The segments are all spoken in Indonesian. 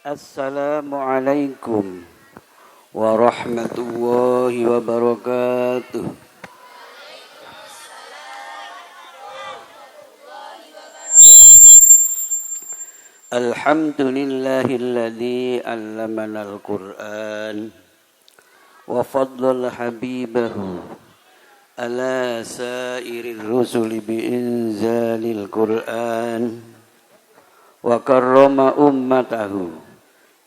Assalamualaikum warahmatullahi wabarakatuh. Alhamdulillahilladzi 'allamana al-Qur'an wa faddala habibahu ala sairir rusuli bi inzalil Qur'an wa karrama ummatahu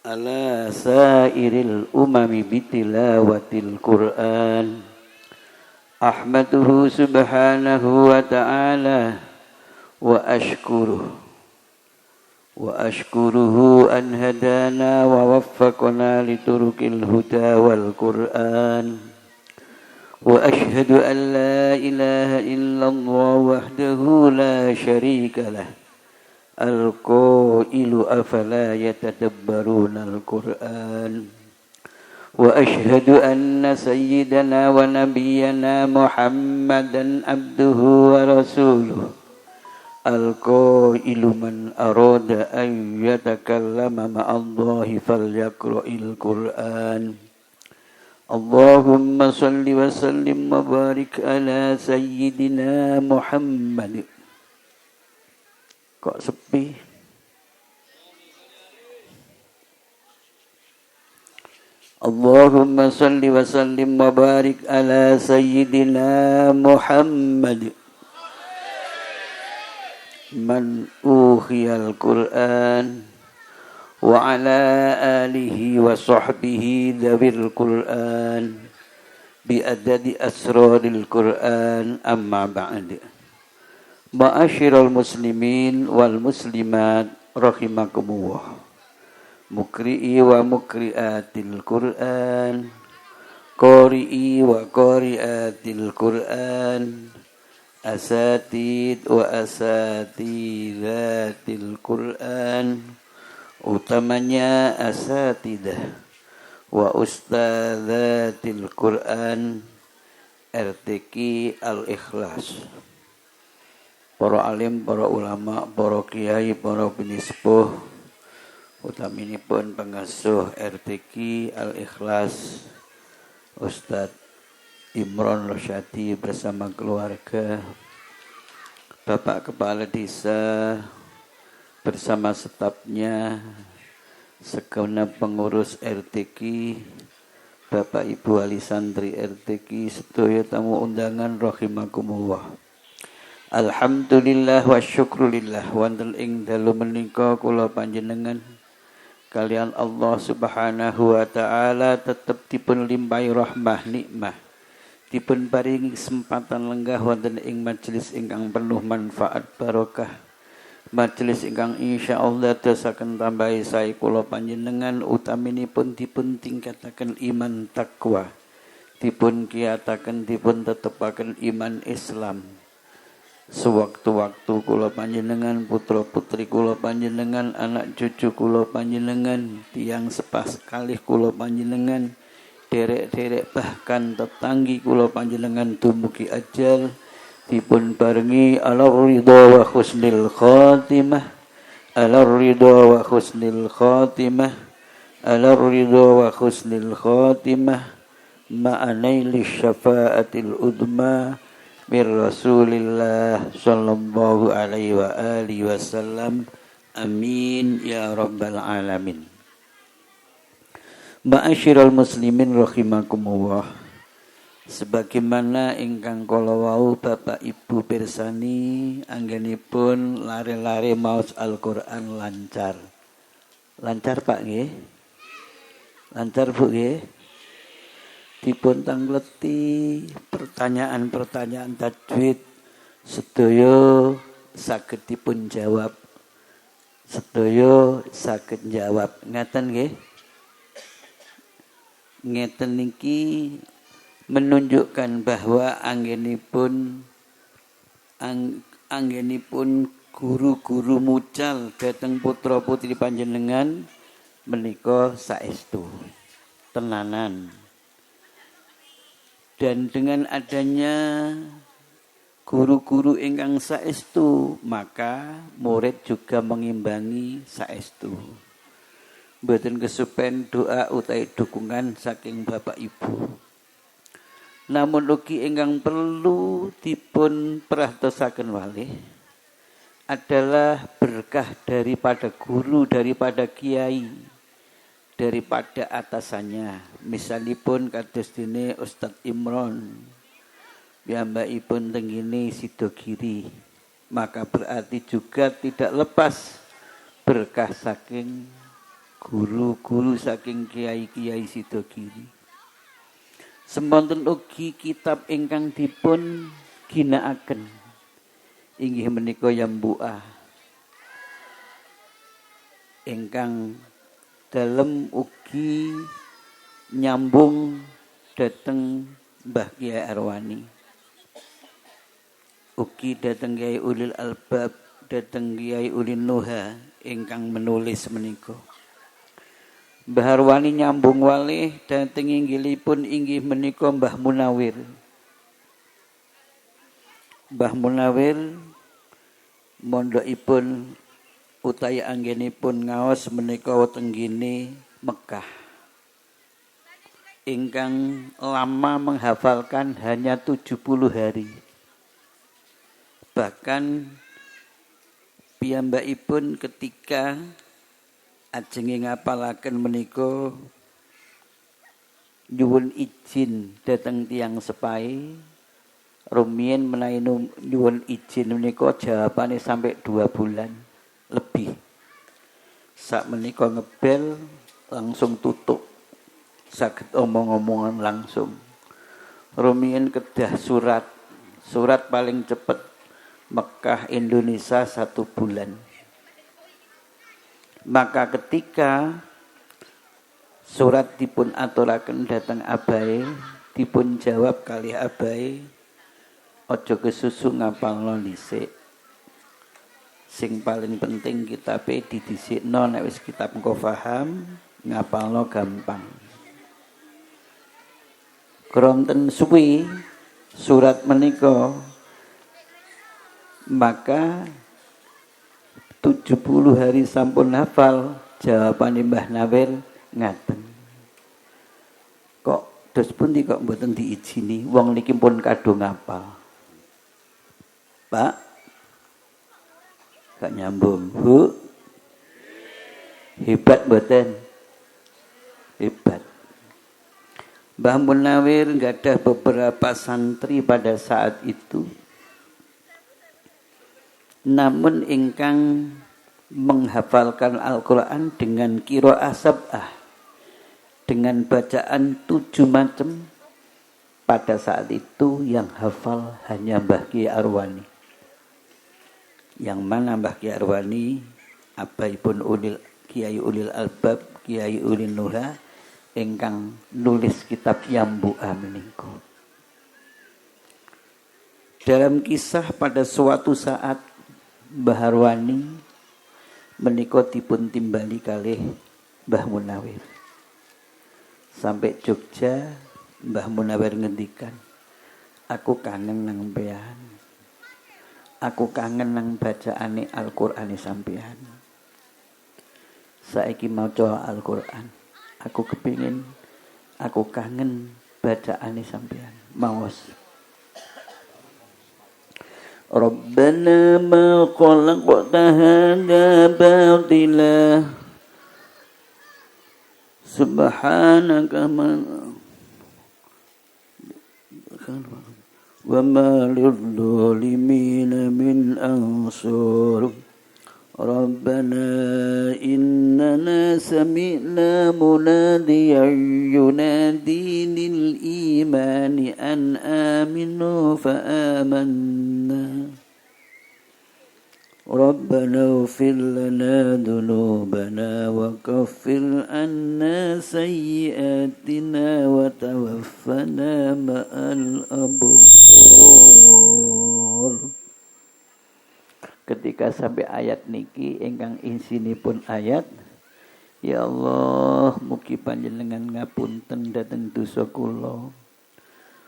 ala sairil umami bitilawatil Qur'an. Ahmaduhu subhanahu wa ta'ala wa ashkuruhu an hadana wa waffaqana liturukil huda wal Qur'an. Wa ashhadu an la ilaha illallah wahdahu la syarika lah al-qailu afala yatadabbaruna al-Qur'an. Wa ashhadu anna sayyidana wa nabiyyana Muhammadan abduhu wa rasuluh al-qailu man arada an yatakallama ma'allahi falyaqra'il Qur'an. Allahumma salli wa sallim wa barik ala sayyidina Muhammad. Kok sepi? Allahumma salli wa sallim wa barik ala sayyidina Muhammad man uhiyal Qur'an wa ala alihi wa sahbihi dhawil Qur'an bi adadi asraril Qur'an amma ba'd. Ma'asyiral muslimin wal muslimat rahimakumullah. Mukri'i wa mukri'atil Qur'an, qari'i wa qari'atil Qur'an, asatid wa asatidatil Qur'an, utamanya asatidah wa ustadzatil Qur'an, RTQ Al-Ikhlas. Para alim, para ulama, para kiai, para penispuh, utaminipun pengasuh RTQ Al-Ikhlas Ustadz Imron Rosyadi bersama keluarga, Bapak Kepala Desa bersama stafnya, segenap pengurus RTQ, Bapak Ibu wali santri RTQ, sedaya tamu undangan rahimakumullah. Alhamdulillah wa syukrulillah wonten ing dalu menika kula panjenengan kalian Allah Subhanahu wa taala tetep dipun limpahi rahmah nikmah, dipun paringi kesempatan lenggah wonten ing majelis ingkang penuh manfaat barokah, majelis ingkang insyaallah dadosaken tambahi sae kula panjenengan utaminipun dipun tingkataken iman takwa, dipun kiyataken dipun tetepaken iman Islam. Sewaktu-waktu kula panjenengan, putra putri kula panjenengan, anak cucu kula panjenengan, tiyang sepas kalih kula panjenengan, derek-derek bahkan tetanggi kula panjenengan dumugi ajal dipun barengi ala ridha wa husnil khatimah, ala ridha wa husnil khatimah, ala ridha wa husnil khatimah ma'anaili syafaatil udma bir Rasulillah sallallahu alaihi wa alihi wasallam. Amin ya rabbal alamin. Ma'asyiral muslimin rahimakumullah. Sebagaimana ingkang kala wau Bapak Ibu pirsani anggenipun lare-lare maos Al-Qur'an lancar. Lancar Pak nggih? Lancar Bu nggih? Dipun tangleti pertanyaan-pertanyaan tajwid sedaya saged dipun jawab, sedaya saged jawab. Ngaten nggih? Ngeten niki menunjukkan bahwa anggenipun guru-guru mucal dhateng putra-putri panjenengan menika saestu tenanan. Dan dengan adanya guru-guru ingkang saestu, maka murid juga mengimbangi saestu. Mboten kesupen doa utawi dukungan saking Bapak Ibu. Namun ugi ingkang perlu dipun prahtosaken malih adalah berkah daripada guru, daripada kiai, daripada atasannya. Misalipun kados dene Ustadz Imron, piyambakipun tenggene Sidogiri, maka berarti juga tidak lepas berkah saking guru-guru, saking kiai-kiai Sidogiri. Semonten ugi kitab ingkang dipun ginakaken inggih menika Yambu'ah ingkang dalem ugi nyambung dhateng Mbah Kyai Arwani, ugi dhateng Kyai Ulil Albab, dhateng Kyai Ulil Nuha ingkang menulis menika. Mbah Arwani nyambung walih dhateng inggilipun inggih menika Mbah Munawir. Mbah Munawir mondhokipun utawi anggenipun ngaos menika wonten nggene Mekah. Ingkang lama menghafalkan hanya 70 hari. Bahkan piyambakipun ketika ajenge ngapalaken menika nyuwun izin dhateng tiyang sepahe. Rumiyin menawi nyuwun izin menika jawabane sampai 2 bulan lebih. Sak menika ngebel langsung tutup. Saged omong-omongan langsung. Rumiyin kedah surat paling cepet Mekah Indonesia 1 bulan. Maka ketika surat dipun aturaken dhateng abahe, dipun jawab kalih abahe, aja kesusu ngapalno dhisik. Sing paling penting kitabe didhisikno, nek wis kitab engko paham, ngapalno gampang. Kronten suwi surat menika maka 70 hari sampun hafal. Jawabane Mbah Nawir ngaten. Kok dos pundi kok mboten diizini? Wong niki pun kadung ngapal. Pak, gak nyambung. Bu, hebat mboten? Hebat. Mbah Munawir gadah beberapa santri pada saat itu. Namun ingkang menghafalkan Al-Quran dengan qiraah sab'ah, dengan bacaan 7 macam, pada saat itu yang hafal hanya Mbah Kyai Arwani. Yang mana Mbah Kyai Arwani abaipun Kyai Ulil Albab, Kyai Ulil Nuha ingkang nulis kitab Yambu'ah menika. Dalam kisah pada suatu saat Mbah Arwani menika dipun timbali kalih Mbah Munawir. Sampai Jogja Mbah Munawir ngendikan, aku kangen nang sampean. Aku kangen nang bacaane Al-Qur'ane sampean. Saiki maca Al-Qur'an. Aku kepingin, aku kangen bacaane sampean. Maos. Rabbana ma khalaqta hadza batila subhanaka wa ma lidh-dhalimin min ansur. Rabbana innana sami'na munadiyan yunadi lil imani an aminu fa amanna. Rabbana ighfir lana dhunubana wa kaffir anna sayyi'atina wa tawaffana ma'al abrar. Ketika sampai ayat niki ingkang isinipun ayat, ya Allah, mugi panjenengan ngapunten dhateng dosa kula.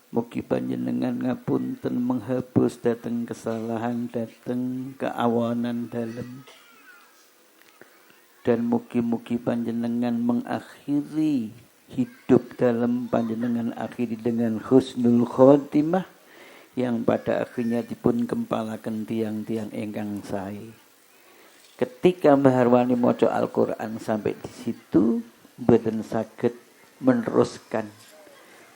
Mugi panjenengan ngapunten menghapus dhateng kesalahan, dhateng keawanan dalem. dan mugi-mugi panjenengan mengakhiri hidup dalam panjenengan akhiri dengan husnul khotimah yang pada akhirnya dipun kempalaken tiang-tiang ingkang sae. Ketika Mbah Harwani maca Al-Qur'an sampai di situ mboten saged meneruskan,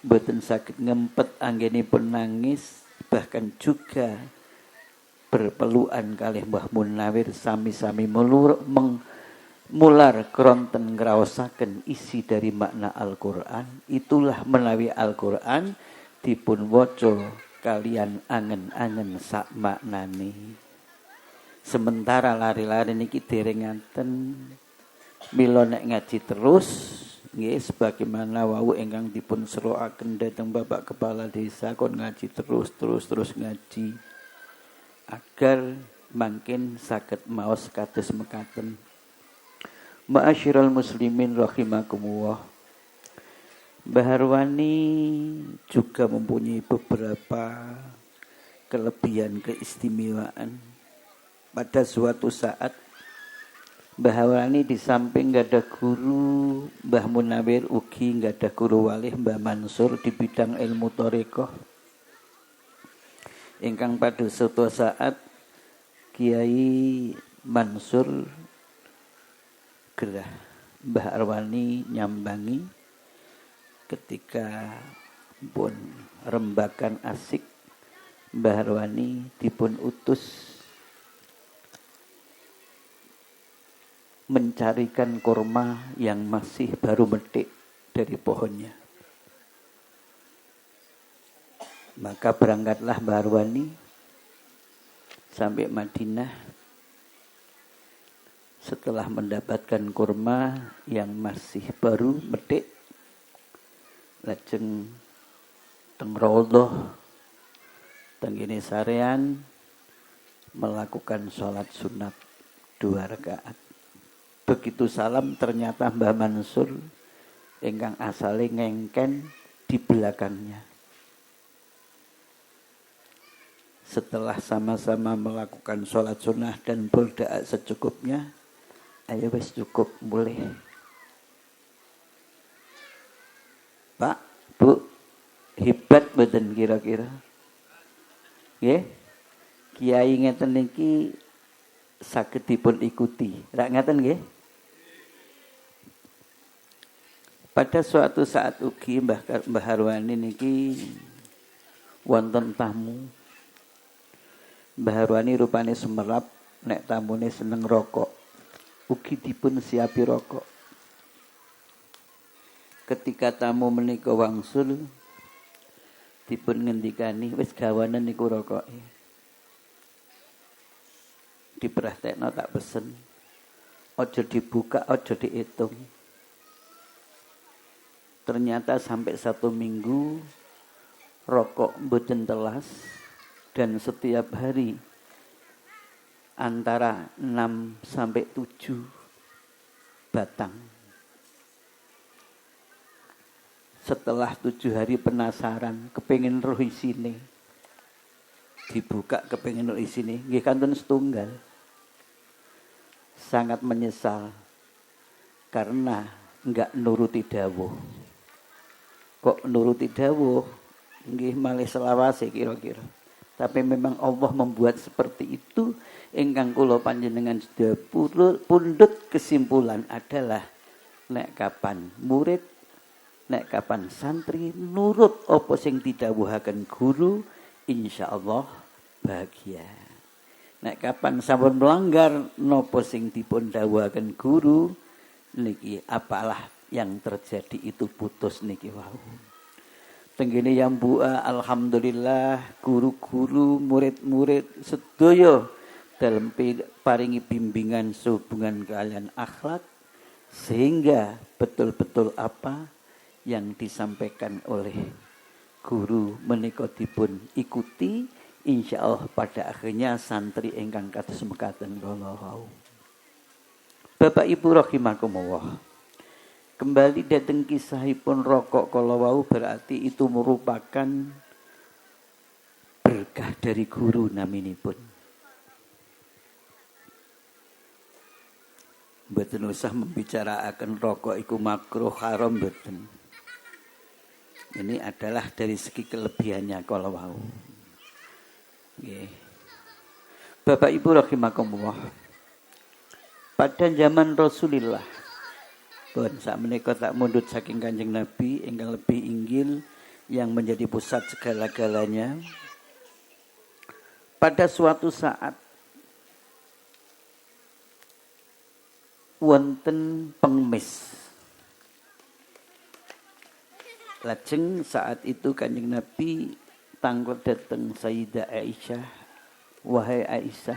mboten saged ngempet anggenipun nangis, bahkan juga berpelukan kalih Mbah Munawir sami-sami mular kronten ngraosaken isi dari makna Al-Qur'an. Itulah menawi Al-Qur'an dipun waca kalian angen-angen sak maknane. Sementara lari-lari niki derengaken mila nek ngaji terus nggih sebagaimana wau ingkang dipun seruaken dhateng Bapak Kepala Desa kon ngaji terus ngaji agar mangkin saged maos kados mekaten. Ma'asyiral muslimin rahimakumullah. Mbah Harwani juga mempunyai beberapa kelebihan keistimewaan. Pada suatu saat Mbah Harwani di samping gak ada guru Mbah Munawir ugi gak ada guru walih Mbah Mansur di bidang ilmu thariqah. Ingkang pada suatu saat Kiai Mansur gerah Mbah Harwani nyambangi ketika pun rembakan asik Mbah Harwani dipun utus mencarikan kurma yang masih baru metik dari pohonnya. Maka berangkatlah Mbah Harwani sampai Madinah. Setelah mendapatkan kurma yang masih baru metik, lajeng teng raudhah teng kene sarean melakukan sholat sunat 2 rakaat. Begitu salam ternyata Mbah Mansur ingkang asale ngengken di belakangnya. Setelah sama-sama melakukan sholat sunnah dan berdoa secukupnya, ayo wis cukup boleh. Pak, Bu, hebat mboten kira-kira? Nggih. Kiai ngeten niki saged dipun ikuti. Rak ngaten nggih? Pada suatu saat ugi Mbah Harwani niki wonten tamu. Mbah Harwani rupane semerap, nek tamune seneng rokok. Ugi dipun siapi rokok. Ketika tamu menika wangsul dipun ngendikani wis gawanen niku rokoke. Diperhatekno tak pesen. Aja dibuka, aja diitung. Ternyata sampai 1 minggu rokok mboten telas dan setiap hari antara 6 sampai 7 batang. Setelah 7 hari penasaran, kepengin roh isine. Dibuka kepengin roh isine, nggih kantun setunggal. Sangat menyesal karena enggak nuruti dawuh. Kok nuruti dawuh? Nggih malih selawase kira-kira. Tapi memang Allah membuat seperti itu. Ingkang kula panjenengan sudah pundhut kesimpulan adalah nek kapan murid, nek kapan santri nurut apa sing didhawuhaken guru, insyaallah bahagia. Nek kapan sampun melanggar napa sing dipun dawuhaken guru, niki apalah yang terjadi itu putus niki wau. Tenggene yang bua alhamdulillah guru-guru murid-murid sedaya dalam paringi bimbingan sehubungan kalian akhlak sehingga betul-betul apa yang disampaikan oleh guru menika dipun ikuti, insyaallah pada akhirnya santri ingkang kados mekaten kala wau. Bapak Ibu rahimakumullah. Kembali datang kisahipun rokok kalau wau berarti itu merupakan berkah dari guru naminipun. Mboten usah membicarakan rokok iku makruh haram mboten. Ini adalah dari segi kelebihannya kalau wau. Nggih. Bapak Ibu rahimakumullah. Pada zaman Rasulullah, pun sakmenika tak mundut saking Kanjeng Nabi ingkang lebih inggil yang menjadi pusat segala-galanya. Pada suatu saat wonten pengemis. Lajeng saat itu Kanjeng Nabi tangkut dateng Sayyidah Aisyah, wahai Aisyah,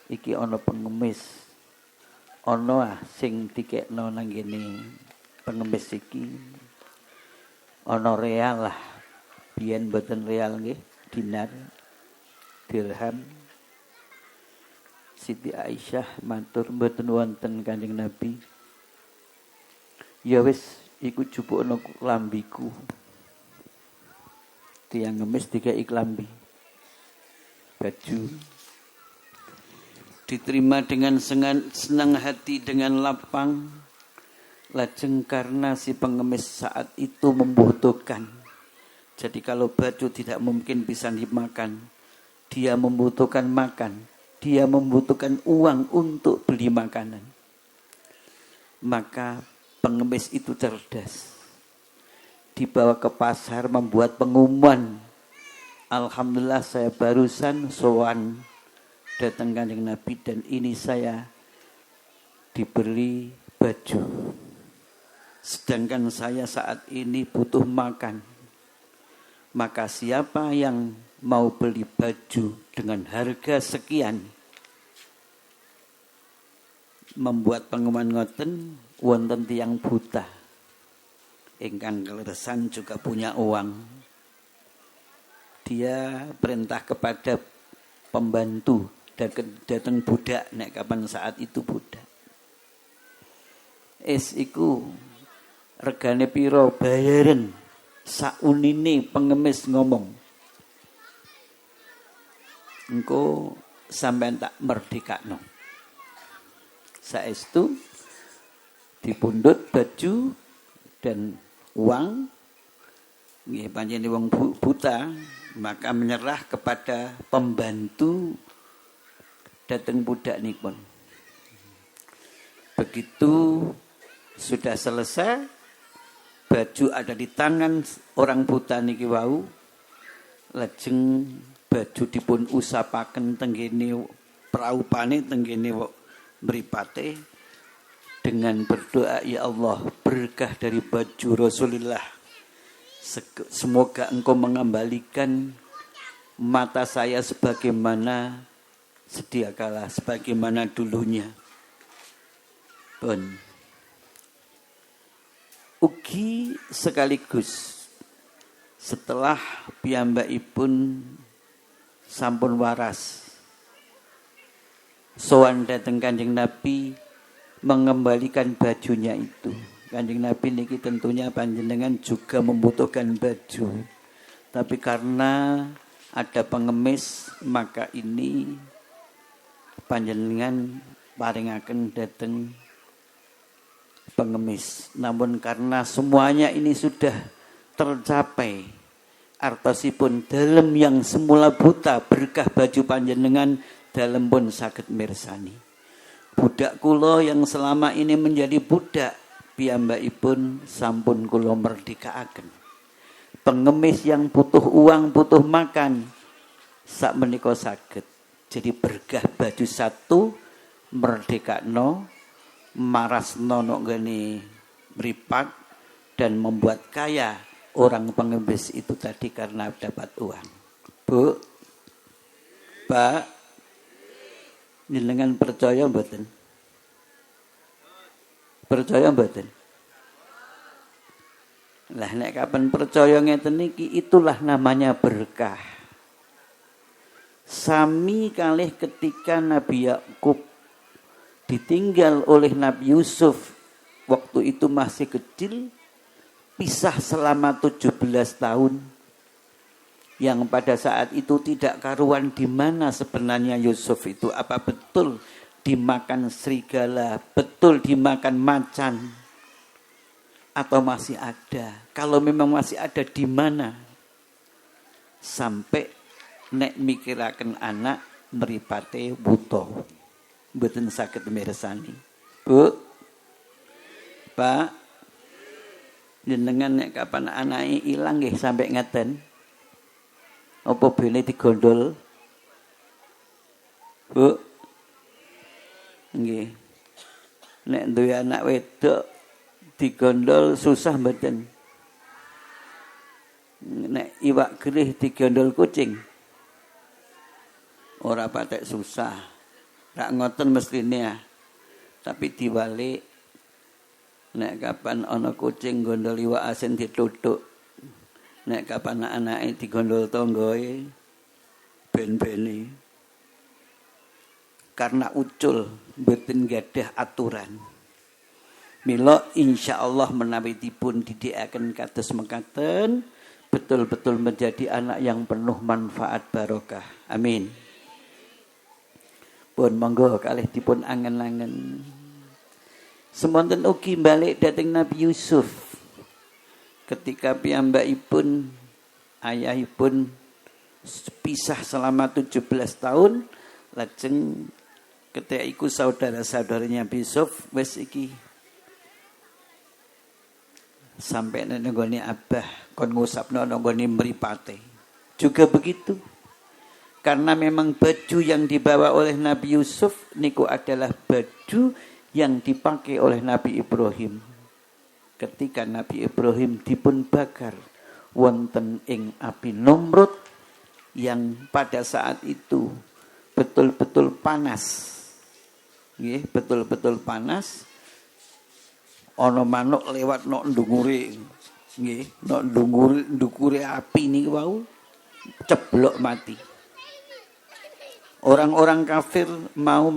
iki ana pengemis, ana sing dikekno nang kene pengemis iki, ana real lah, biyen mboten real nggih, dinar, dirham. Siti Aisyah matur mboten wonten Kanjeng Nabi. Ya wis iku jupukno lambiku. Tiang ngemis dikai klambi. Baju diterima dengan senang hati, dengan lapang. Lajeng karena si pengemis saat itu membutuhkan. Jadi kalau baju tidak mungkin bisa dimakan, dia membutuhkan makan. Dia membutuhkan uang untuk beli makanan. Maka pengemis itu cerdas. Dibawa ke pasar membuat pengumuman. Alhamdulillah saya barusan sowan datang Kanjeng Nabi dan ini saya diberi baju. Sedangkan saya saat ini butuh makan. Maka siapa yang mau beli baju dengan harga sekian, membuat pengumuman ngoten, wonten tiyang buta ingkang keleresan juga punya uang. Dia perintah kepada pembantu datang budak, nek kapan saat itu budak. Iku regane piro bayaran, saunine pengemis ngomong. Engko sampean tak merdekakno. Saestu dipundhut baju dan uang, nggih panjenengan wong buta, maka menyerah kepada pembantu dateng budak nipun. Begitu sudah selesai, baju ada di tangan orang buta niki wau, lajeng baju dipun usapaken tenggene praupane tenggene mripate dengan berdoa, ya Allah, berkah dari baju Rasulullah, semoga engkau mengembalikan mata saya sebagaimana sedia kala, sebagaimana dulunya. Pun ugi sekaligus setelah piyambakipun sampun waras sowan dateng Kanjeng Nabi mengembalikan bajunya itu. Kanjeng Nabi niki tentunya panjenengan juga membutuhkan baju. Tapi karena ada pengemis, maka ini panjenengan paringaken dateng pengemis. Namun karena semuanya ini sudah tercapai, artosipun dalem yang semula buta berkah baju panjenengan dalem pun saged mirsani. Budak kula yang selama ini menjadi budak, piyambakipun sampun kula merdekaaken. Pengemis yang butuh uang, butuh makan, sak menika saged. Jadi berkah baju satu, merdekakno, marasno nok geni mripat, dan membuat kaya orang pengemis itu tadi karena dapat uang. Bu, Pak, jenengan percaya mboten? Percaya mboten? Lah nek kapan percaya ngeten niki, itulah namanya berkah. Sami kalih ketika Nabi Yakub ditinggal oleh Nabi Yusuf waktu itu masih kecil, pisah selama 17 tahun. Yang pada saat itu tidak karuan di mana sebenarnya Yusuf itu. Apa betul dimakan serigala, betul dimakan macan, atau masih ada? Kalau memang masih ada, di mana? Sampai nek mikiraken anak mripate buta, mboten saged mirsani. Bu, Pak, jenengan nek kapan anake ilang nggih sampai ngeten? Apa bene digondol? Bu, nggih. Nek duwe anak wedok digondol susah mboten? Nek iwak gerih digondol kucing ora patek susah. Rak ngoten mestine ya. Tapi diwalik nek kapan ana kucing gondol iwak asin dituthuk. Nek kapan anake digondol tanggoe ben-bene. Karena ucul mboten gadah aturan. Mila insyaallah menawi dipun didikaken kados mekaten, betul-betul menjadi anak yang penuh manfaat barokah. Amin. Pun monggo kalih dipun angen-angen. Semonten ugi balik dhateng Nabi Yusuf. Ketika piyambakipun ayahipun pisah selama 17 tahun, lajeng ketika iku saudara-saudaranya Nabi Yusuf wis iki sampai nenggone abah kon ngusapno nenggone mripate. Juga begitu. Karena memang baju yang dibawa oleh Nabi Yusuf niku adalah baju yang dipakai oleh Nabi Ibrahim. Ketika Nabi Ibrahim dipun bakar wonten ing api Nomrud yang pada saat itu betul-betul panas. Nggih, betul-betul panas. Ana manuk lewat nok ndungure. Nggih, nok ndukure api niku wau ceblok mati. Orang-orang kafir mau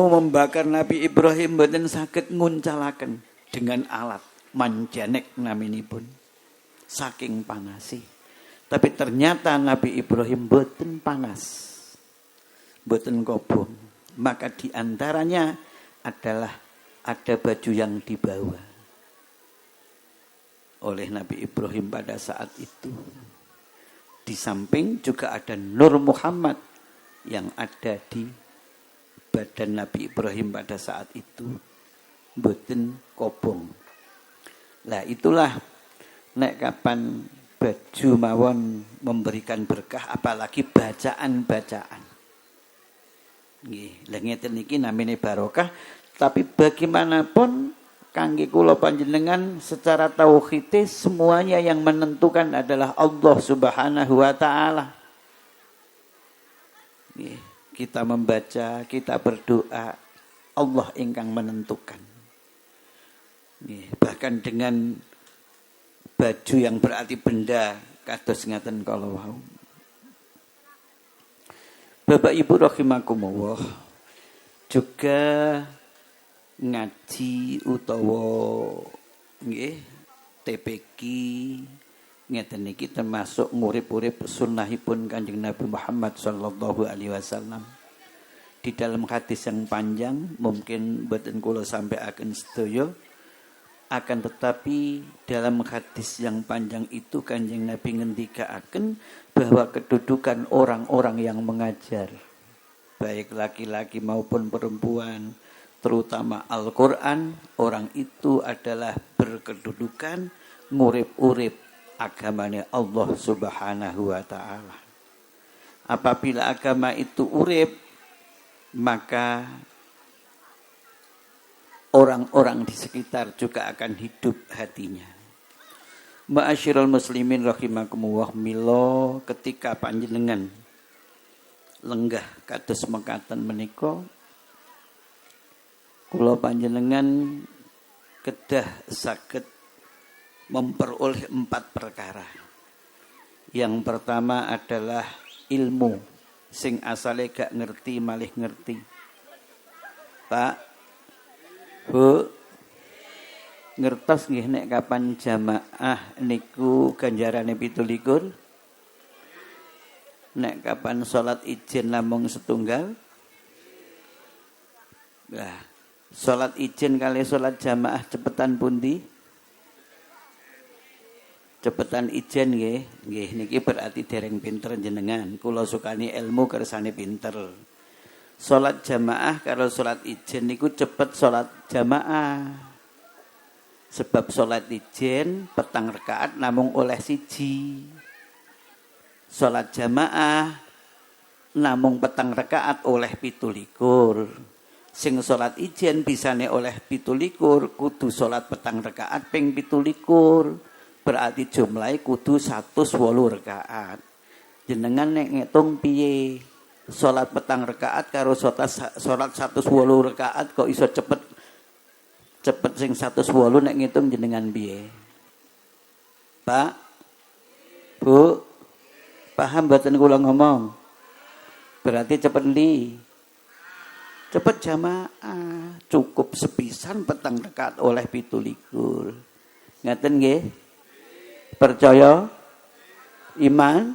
membakar Nabi Ibrahim mboten saged nguncalaken dengan alat manjanek naminipun. Saking panasi. Tapi ternyata Nabi Ibrahim mboten panas. Mboten kobong. Maka di antaranya adalah ada baju yang dibawa oleh Nabi Ibrahim pada saat itu. Di samping juga ada Nur Muhammad yang ada di badan Nabi Ibrahim pada saat itu. Mboten kobong. Lah itulah nek kapan baju mawon memberikan berkah, apalagi bacaan-bacaan. Nggih, lha ngeten iki namine barokah. Tapi bagaimanapun kangge kula panjenengan secara tauhid semuanya yang menentukan adalah Allah Subhanahu wa taala. Nggih, kita membaca, kita berdoa, Allah ingkang menentukan. Nggih, bahkan dengan baju yang berarti benda kados ngaten kala wau. Bapak Ibu rahimakumullah, juga ngaji utawa nggih TPQ ngeten niki termasuk ngurip-urip sunnahipun Kanjeng Nabi Muhammad sallallahu alaihi wasallam. Di dalam hadis yang panjang mungkin boten kula sampaiaken sedaya, akan tetapi dalam hadis yang panjang itu Kanjeng Nabi ngendikaaken bahwa kedudukan orang-orang yang mengajar, baik laki-laki maupun perempuan, terutama Al-Quran, orang itu adalah berkedudukan ngurip-urip agamanya Allah Subhanahu wa ta'ala. Apabila agama itu urip, maka orang-orang di sekitar juga akan hidup hatinya. Ma'asyiral muslimin rahimakumullah, mila ketika panjenengan lenggah kados mekaten menika, kula panjenengan kedah saged memperoleh 4 perkara. Yang pertama adalah ilmu sing asale gak ngerti malih ngerti. Pak, Bu, ngertos nggih nek kapan jamaah niku ganjarane 17? Nek kapan salat ijen namung setunggal? Nah, salat ijen kali salat jamaah cepetan pundi? Cepetan ijen nggih. Nggih niki berarti dereng pinter jenengan. Kula sukani ilmu kersane pinter. Salat jamaah karo salat ijen niku cepet salat jamaah. Sebab salat ijen petang rakaat namung oleh siji. Salat jamaah namung petang rakaat oleh 17. Sing salat ijen bisane oleh 17 kudu salat petang rakaat ping 17. Berarti jumlahe kudu 108 rakaat. Jenengan nek ngitung piye? Salat petang rakaat karo salat 108 rakaat kok iso cepet sing 108 nek ngitung jenengan piye? Pak? Bu? Paham mboten kula ngomong? Berarti cepet ndi? Cepet jamaah, cukup sepisan petang rakaat oleh 17. Ngaten nggih? Percaya? Iman?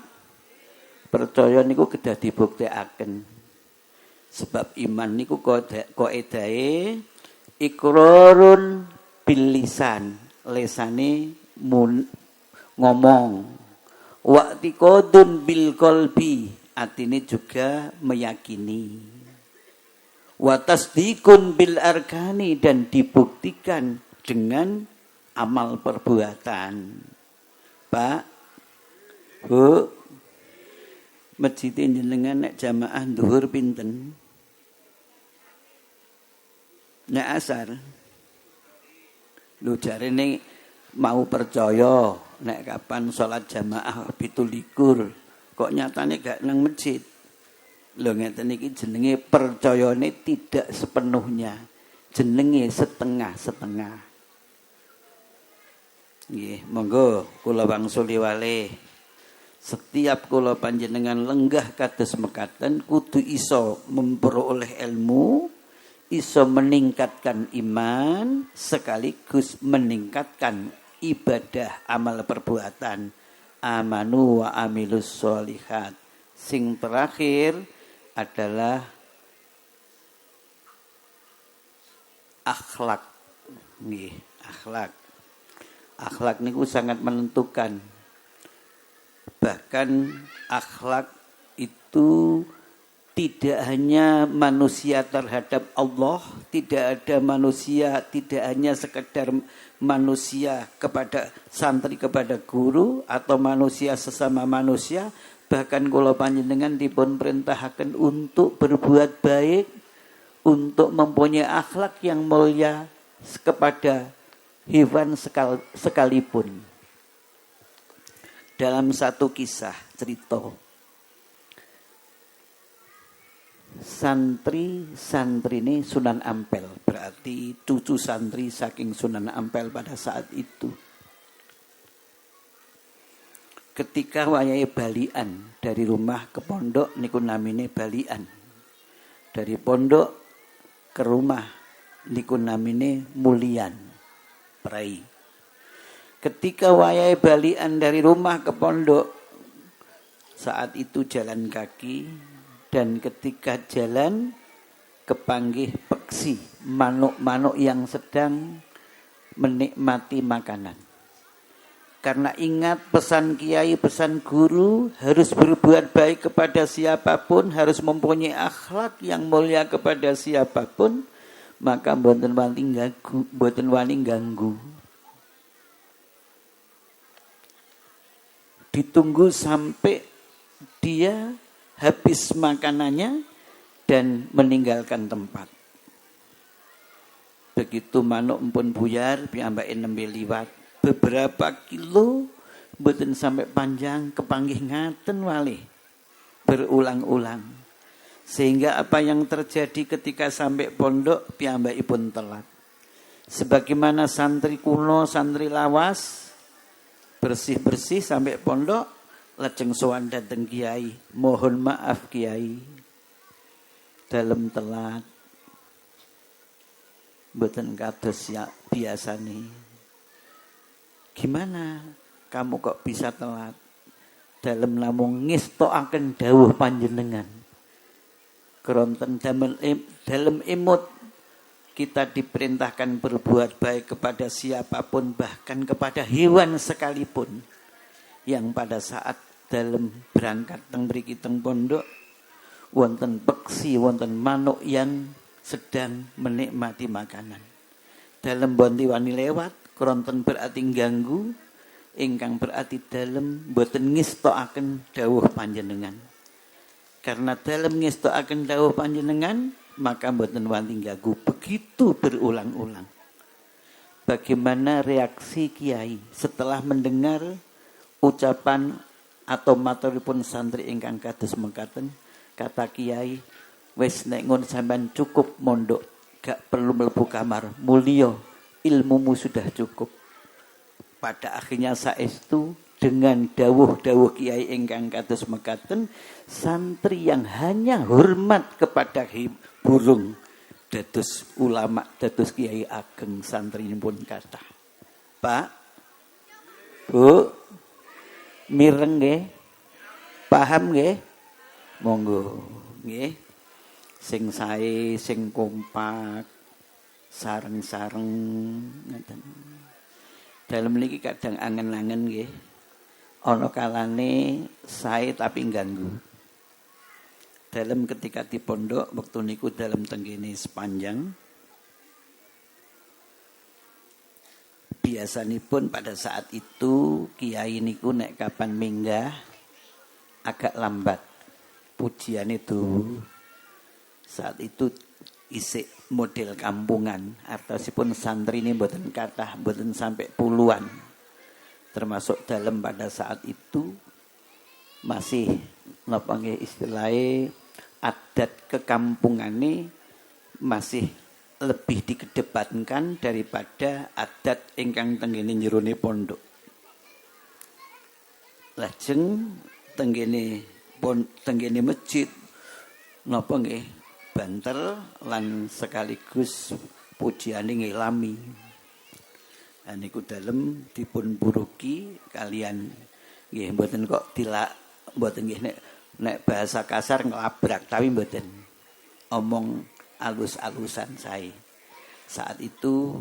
Percaya niku kedah dibuktekaken. Sebab iman niku kaedahe iqrarun bil lisan, lesane ngomong. Wa'tiqadun bil qalbi, atine juga meyakini. Wa tasdiqun bil arkani, dan dibuktikan dengan amal perbuatan. Pak, Bu, masjid jenengan nek jamaah dhuwur pinten? Nek asar. Lho jarene mau percaya nek kapan salat jamaah 17 kok nyatane gak nang masjid. Lho ngeten iki jenenge percayane tidak sepenuhnya. Jenenge setengah-setengah. Nggih, monggo kula wangsuli wale. Setiap kula panjenengan lenggah kados mekaten kudu iso memperoleh ilmu, iso meningkatkan iman, sekaligus meningkatkan ibadah amal perbuatan. Amanu wa amilus sholihat. Sing terakhir adalah akhlak. Nggih, akhlak. Akhlak niku sangat menentukan. Bahkan akhlak itu tidak hanya manusia terhadap Allah, tidak ada manusia, tidak hanya sekedar manusia kepada santri kepada guru atau manusia sesama manusia, bahkan kula panjenengan dipun perintahaken untuk berbuat baik, untuk mempunyai akhlak yang mulia kepada hewan sekalipun. Dalam satu kisah cerita, santri ini Sunan Ampel, berarti cucu santri saking Sunan Ampel pada saat itu. Ketika wayahe balian dari rumah ke pondok niku namine balian. Dari pondok ke rumah niku namine mulian. Prai. Ketika wayahe balian dari rumah ke pondok, saat itu jalan kaki, dan ketika jalan kepanggih peksi, manuk-manuk yang sedang menikmati makanan. Karena ingat pesan kiai, pesan guru, harus berbuat baik kepada siapapun, harus mempunyai akhlak yang mulia kepada siapapun, maka mboten wani ganggu. Ditunggu sampai dia habis makanannya dan meninggalkan tempat. Begitu manuk pun buyar, piyambake nembe liwat beberapa kilo, mboten sampai panjang kepanggih ngaten wali berulang-ulang. Sehingga apa yang terjadi ketika sampai pondok piyambakipun telat. Sebagaimana santri kuno, santri lawas, bersih-bersih sampai pondok, lajeng sowan dateng kiai, mohon maaf kiai, dalem telat, mboten kados ya biasane. Gimana kamu kok bisa telat? Dalem namung ngestokaken dawuh panjenengan. Keronten dalem imut kita diperintahkan berbuat baik kepada siapapun, bahkan kepada hewan sekalipun, yang pada saat dalam berangkat teng mriki teng pondok wonten peksi, wonten manuk yang sedang menikmati makanan. Dalem bonti wani lewat, kronten berarti ganggu, ingkang berarti dalem boten ngestokaken dawuh panjenengan. Karena dalem ngestokaken dawuh panjenengan, maka boten wanti ganggu. Begitu berulang-ulang. Bagaimana reaksi kiai setelah mendengar ucapan atau maturipun santri ingkang kados mekaten? Kata kiai, wis nek ngon sampean cukup mondok, gak perlu mlebu kamar, mulya ilmumu sudah cukup. Pada akhirnya saestu dengan dawuh-dawuh kiai ingkang kados mekaten, santri yang hanya hormat kepada burung dados ulama, dados kiai ageng santrinipun kathah. Pak, Bu, mireng nggih? Paham nggih? Monggo nggih. Sing sae, sing kompak, sareng-sareng ngoten. Dalem niki kadang angen-angen nggih. Ana kalane sae tapi ganggu. Dalem ketika di pondok waktu niku dalem tenggene sepanjang, biasanipun pada saat itu kiai niku nek kapan minggah agak lambat. Pujian itu saat itu isik model kampungan, artosipun santri ini mboten kathah, mboten sampai puluhan. Termasuk dalam pada saat itu masih napa nggih istilahnya adat kekampungane masih lebih dikedepankan daripada adat ingkang tenggene jerone pondok. Lajeng tenggene masjid napa nggih banter lan sekaligus pujiane ngilami. Niku dalem dipun buruki kalian nggih mboten kok mboten nggih nek bahasa kasar ngelabrak, tapi mboten omong alus-alusan sae. Saat itu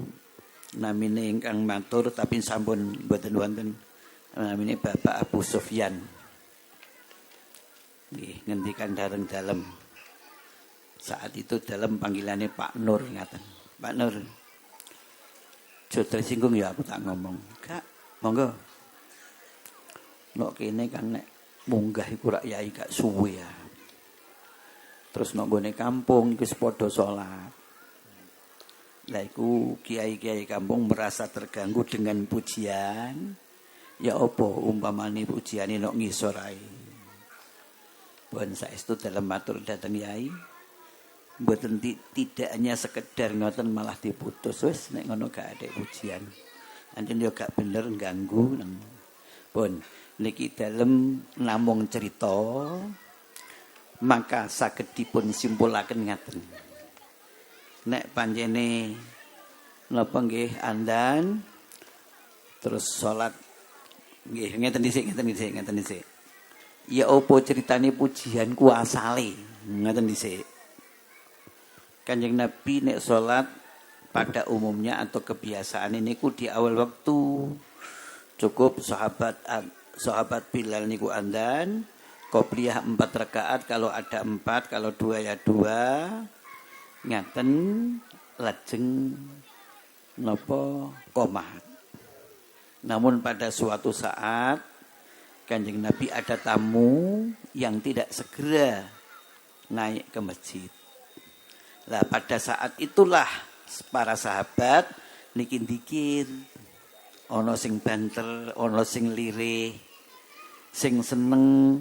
namine ingkang matur tapi sampun mboten wonten, namine Bapak Abu Sufyan. Nggih ngendikan dareng dalem. Saat itu dalam panggilannya Pak Nur, ingatan Pak Nur, jodoh singgung ya aku tak ngomong, Kak, monggo. Nok kene kan nek munggah iku rak yai gak suwe ya. Terus nok gone kampung iku padha salat. Lah iku kiai-kiai kampung merasa terganggu dengan pujian. Ya apa umpamane pujiane nok ngisor ae. Pun saestu dalam matur dhateng yai. Mboten tidak hanya sekedar ngoten malah diputus wis nek ngono gak ada ujian. Anjen yo gak bener ganggu. Pun niki dalem namung cerita maka saged dipun simpulaken ngaten. Nek panjene napa nggih andan terus salat nggih ngeten dhisik. Ya opo ceritane pujian ku asale ngeten dhisik. Kanjeng Nabi nek salat pada umumnya atau kebiasaan ini ku di awal waktu cukup sahabat Bilal niku andan qobliyah 4 rakaat, kalau ada 4, kalau 2 ya 2 ngaten lajeng napa qomat. Namun pada suatu saat Kanjeng Nabi ada tamu yang tidak segera naik ke masjid. Lah pada saat itulah para sahabat niki dikir, ana sing banter, ana sing lirih, sing seneng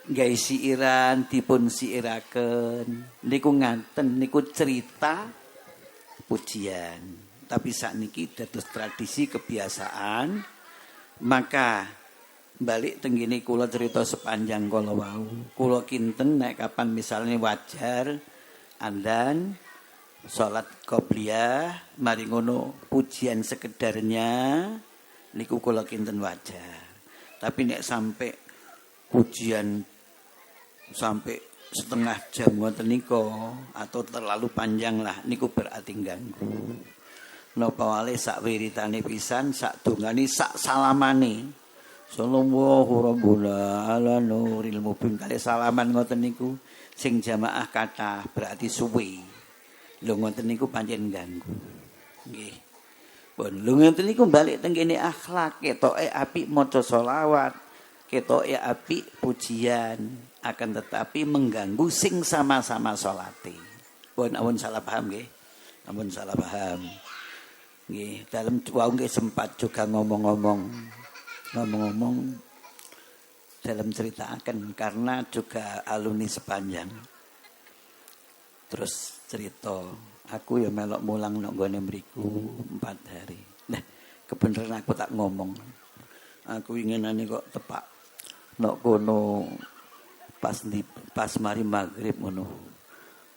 gawe siiran dipun siiraken. Niku ngaten niku cerita pujian. Tapi sakniki dados tradisi kebiasaan, maka balik tenggini kula cerita sepanjang kala wau. Kula kinten nek kapan misalnya wajar andan salat qobliyah mari ngono pujian sekedarnya niku kula kinten wajar. Tapi nek sampai pujian sampai setengah jam ngoten nika atau terlalu panjang lah niku berarti ganggu. Napa wale sak wiritane pisan, sak dongane, sak salamane. Sallallahu rabbuna ala nuril mubin kali salaman ngoten niku sing jamaah kathah berarti suwe. Lho ngoten niku pancen ganggu. Nggih. Pun lho ngoten niku balik teng kene akhlak ketoke apik maca selawat, ketoke apik pujian, akan tetapi mengganggu sing sama-sama salate. Pun ampun salah paham nggih. Ampun salah paham. Nggih, dalam wau nggih sempat juga ngomong-ngomong dalam ceritakan karena juga alumni sepanjang. Terus cerita, aku ya melok mulang nang gone mriku 4 hari. Nah, kebenaran aku tak ngomong. Aku inginane kok tepak nok kono pas mari maghrib ngono.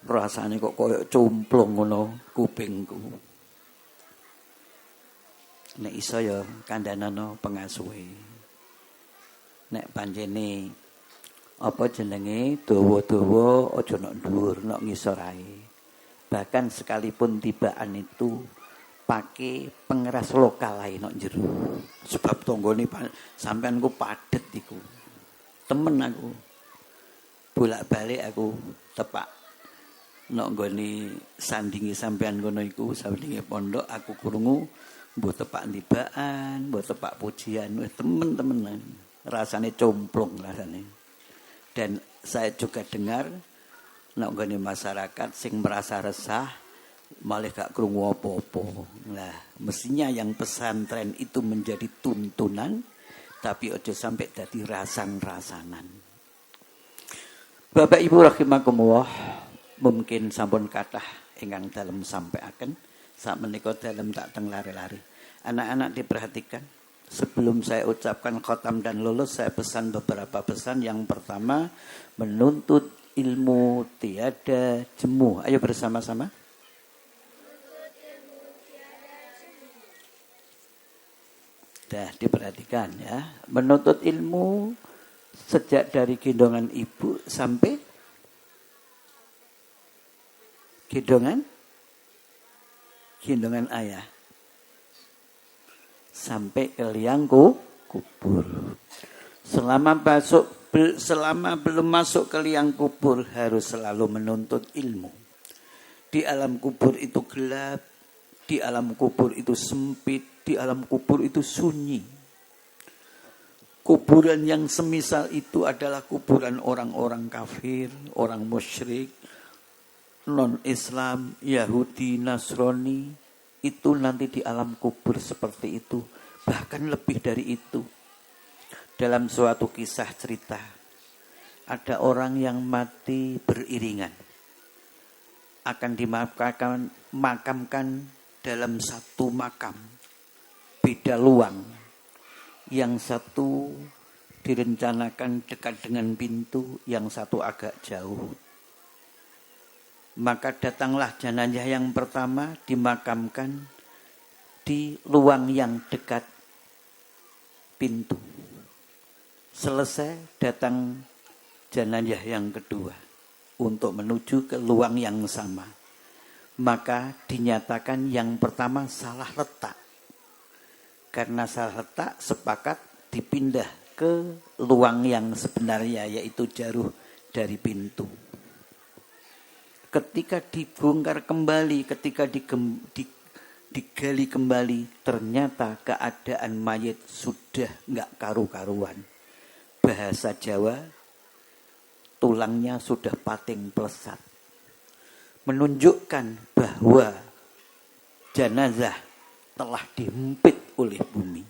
Rasane kok koyo cumplung ngono kupingku. Nek iso ya kandhanana pengasuhe. Nek pancene apa jenenge dawa-dawa aja nok dhuwur, nok ngisor ae. Bahkan sekalipun tibaan itu pakai pengeras lokal ae nok jero. Sebab tanggane sampean ku padet iku. Temen aku. Bolak-balik aku tepak nok nggone sandingi sampean kono iku, sandingi pondok aku krungu mbok tepak tibaan, mbok tepak pujian, temen-temenan. Rasane complung rasane. Dan saya juga dengar nek nggone masyarakat sing merasa resah malah gak krungu apa-apa. Nah, mestinya yang pesantren itu menjadi tuntunan tapi aja sampai dadi rasan-rasanan. Bapak Ibu rahimakumullah, mungkin sampun kathah ingkang dalem sampaiaken. Sak menika dalem tak teng lari-lari. Anak-anak diperhatikan. Sebelum saya ucapkan khotam dan lulus, saya pesan beberapa pesan. Yang pertama, menuntut ilmu tiada jemu. Ayo bersama-sama. Dah diperhatikan ya. Menuntut ilmu sejak dari gendongan ibu sampai gendongan ayah. Sampai ke liang kubur. Selama belum masuk ke liang kubur harus selalu menuntut ilmu. Di alam kubur itu gelap, di alam kubur itu sempit, di alam kubur itu sunyi. Kuburan yang semisal itu adalah kuburan orang-orang kafir, orang musyrik, non-Islam, Yahudi, Nasrani, itu nanti di alam kubur seperti itu. Bahkan lebih dari itu. Dalam suatu kisah cerita, ada orang yang mati beriringan. Akan dimakamkan dalam satu makam. Beda luang. Yang satu direncanakan dekat dengan pintu, yang satu agak jauh. Maka datanglah jenazah yang pertama dimakamkan di luang yang dekat pintu. Selesai datang jenazah yang kedua untuk menuju ke luang yang sama. Maka dinyatakan yang pertama salah letak. Karena salah letak sepakat dipindah ke luang yang sebenarnya yaitu jauh dari pintu. Ketika dibongkar kembali, ketika digali kembali, ternyata keadaan mayit sudah enggak karu-karuan. Bahasa Jawa, tulangnya sudah pating pelesat. Menunjukkan bahwa jenazah telah dihempit oleh bumi.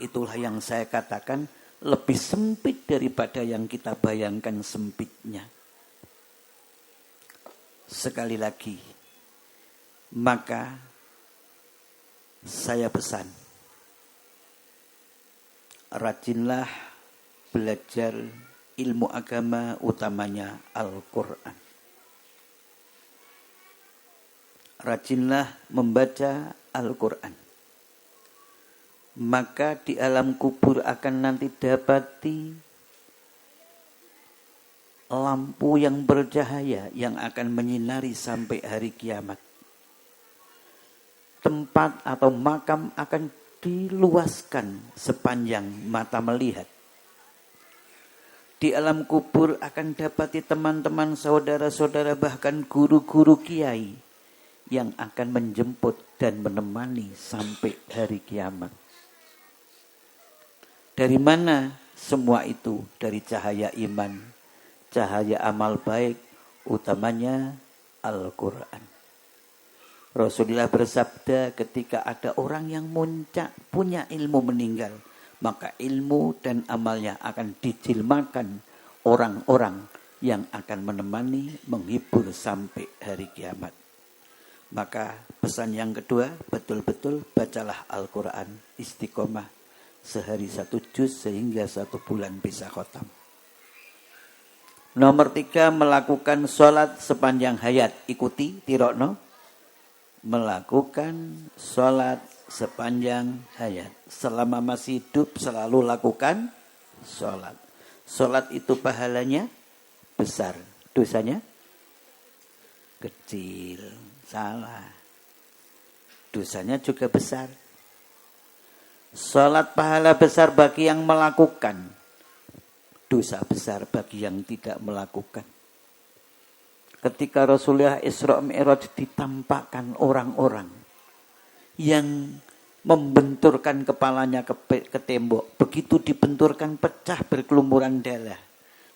Itulah yang saya katakan lebih sempit daripada yang kita bayangkan sempitnya. Sekali lagi, maka saya pesan, rajinlah belajar ilmu agama, utamanya Al-Quran. Rajinlah membaca Al-Quran. Maka di alam kubur akan nanti dapati lampu yang bercahaya yang akan menyinari sampai hari kiamat. Tempat atau makam akan diluaskan sepanjang mata melihat. Di alam kubur akan dapati teman-teman, saudara-saudara, bahkan guru-guru kiai yang akan menjemput dan menemani sampai hari kiamat. Dari mana semua itu? Dari cahaya iman, cahaya amal baik, utamanya Al-Quran. Rasulullah bersabda, ketika ada orang yang punya ilmu meninggal, maka ilmu dan amalnya akan dijilmakan orang-orang yang akan menemani, menghibur sampai hari kiamat. Maka pesan yang kedua, betul-betul bacalah Al-Quran, istiqomah, sehari 1 juz sehingga 1 bulan bisa khatam. Nomor 3, melakukan sholat sepanjang hayat. Ikuti, tirokno. Melakukan sholat sepanjang hayat. Selama masih hidup selalu lakukan sholat. Sholat itu pahalanya besar, dosanya kecil. Salah. Dosanya juga besar. Sholat pahala besar bagi yang melakukan, dosa besar bagi yang tidak melakukan. Ketika Rasulullah Isra Mi'raj ditampakkan orang-orang yang membenturkan kepalanya ke tembok. Begitu dibenturkan pecah berkelumuran darah.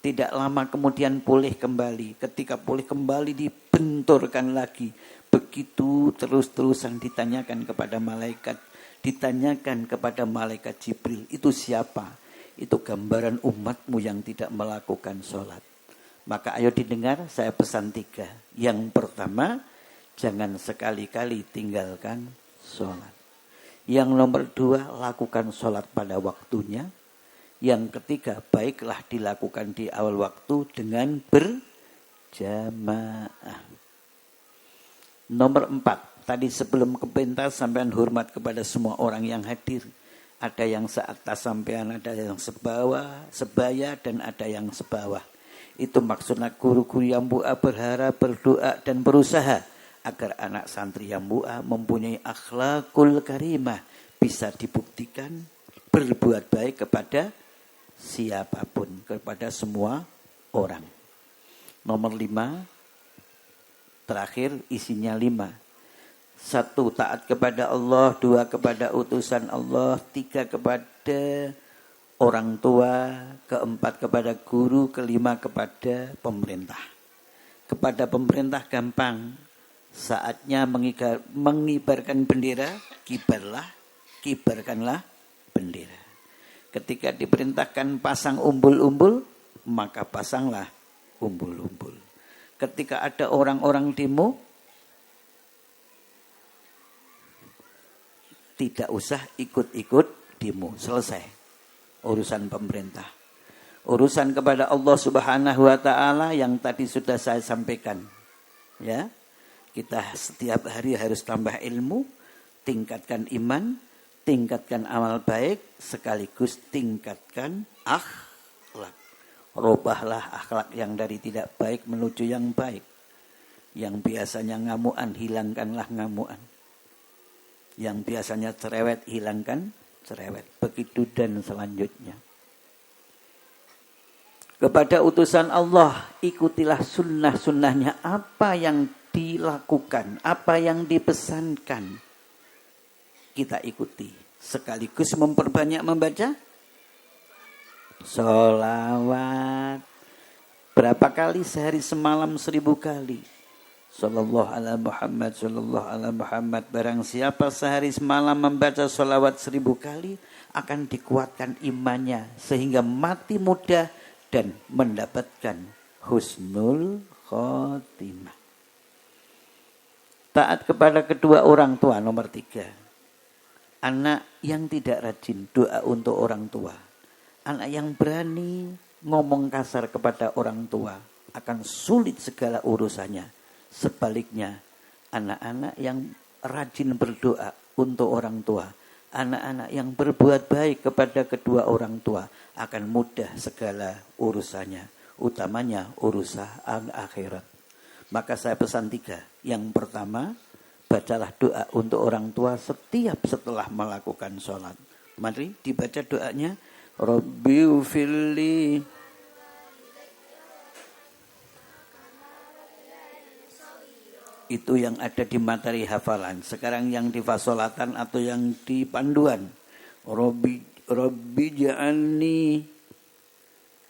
Tidak lama kemudian pulih kembali. Ketika pulih kembali dibenturkan lagi. Begitu terus-terusan ditanyakan kepada malaikat. Ditanyakan kepada malaikat Jibril. Itu siapa? Itu gambaran umatmu yang tidak melakukan sholat. Maka ayo didengar, saya pesan 3. Yang pertama, jangan sekali-kali tinggalkan sholat. Yang nomor 2, lakukan sholat pada waktunya. Yang ketiga, baiklah dilakukan di awal waktu dengan berjamaah. Nomor 4, tadi sebelum ke pentas sampean hormat kepada semua orang yang hadir. Ada yang seatas sampean, ada yang sebaya, dan ada yang sebawah. Itu maksudnya guru-guru yang MUA berharap, berdoa, dan berusaha agar anak santri yang MUA mempunyai akhlakul karimah, bisa dibuktikan berbuat baik kepada siapapun, kepada semua orang. Nomor 5, terakhir isinya 5. 1, taat kepada Allah. 2, kepada utusan Allah. 3, kepada orang tua. 4, kepada guru. 5, kepada pemerintah. Kepada pemerintah gampang. Saatnya mengibarkan bendera, kibarkanlah bendera. Ketika diperintahkan pasang umbul-umbul, maka pasanglah umbul-umbul. Ketika ada orang-orang demo, tidak usah ikut-ikut demo. Selesai urusan pemerintah. Urusan kepada Allah Subhanahu wa taala yang tadi sudah saya sampaikan. Ya. Kita setiap hari harus tambah ilmu, tingkatkan iman, tingkatkan amal baik, sekaligus tingkatkan akhlak. Robahlah akhlak yang dari tidak baik menuju yang baik. Yang biasanya ngamuan, hilangkanlah ngamuan. Yang biasanya cerewet, hilangkan cerewet. Begitu dan selanjutnya. Kepada utusan Allah, ikutilah sunnah-sunnahnya. Apa yang dilakukan, apa yang dipesankan, kita ikuti. Sekaligus memperbanyak membaca sholawat. Berapa kali sehari semalam? 1000 kali. Sallallahu ala Muhammad, sallallahu ala Muhammad. Barang siapa sehari semalam membaca sholawat 1000 kali, akan dikuatkan imannya sehingga mati muda dan mendapatkan husnul khotimah. Taat kepada kedua orang tua. Nomor 3. Anak yang tidak rajin doa untuk orang tua. Anak yang berani ngomong kasar kepada orang tua akan sulit segala urusannya. Sebaliknya, anak-anak yang rajin berdoa untuk orang tua, anak-anak yang berbuat baik kepada kedua orang tua akan mudah segala urusannya. utamanya urusan akhirat. Maka saya pesan 3. Yang pertama, bacalah doa untuk orang tua setiap setelah melakukan sholat. Mari dibaca doanya. Rabbighfirli. Itu yang ada di materi hafalan. Sekarang yang di fasolatan atau yang di panduan. Rabbi ja'alni.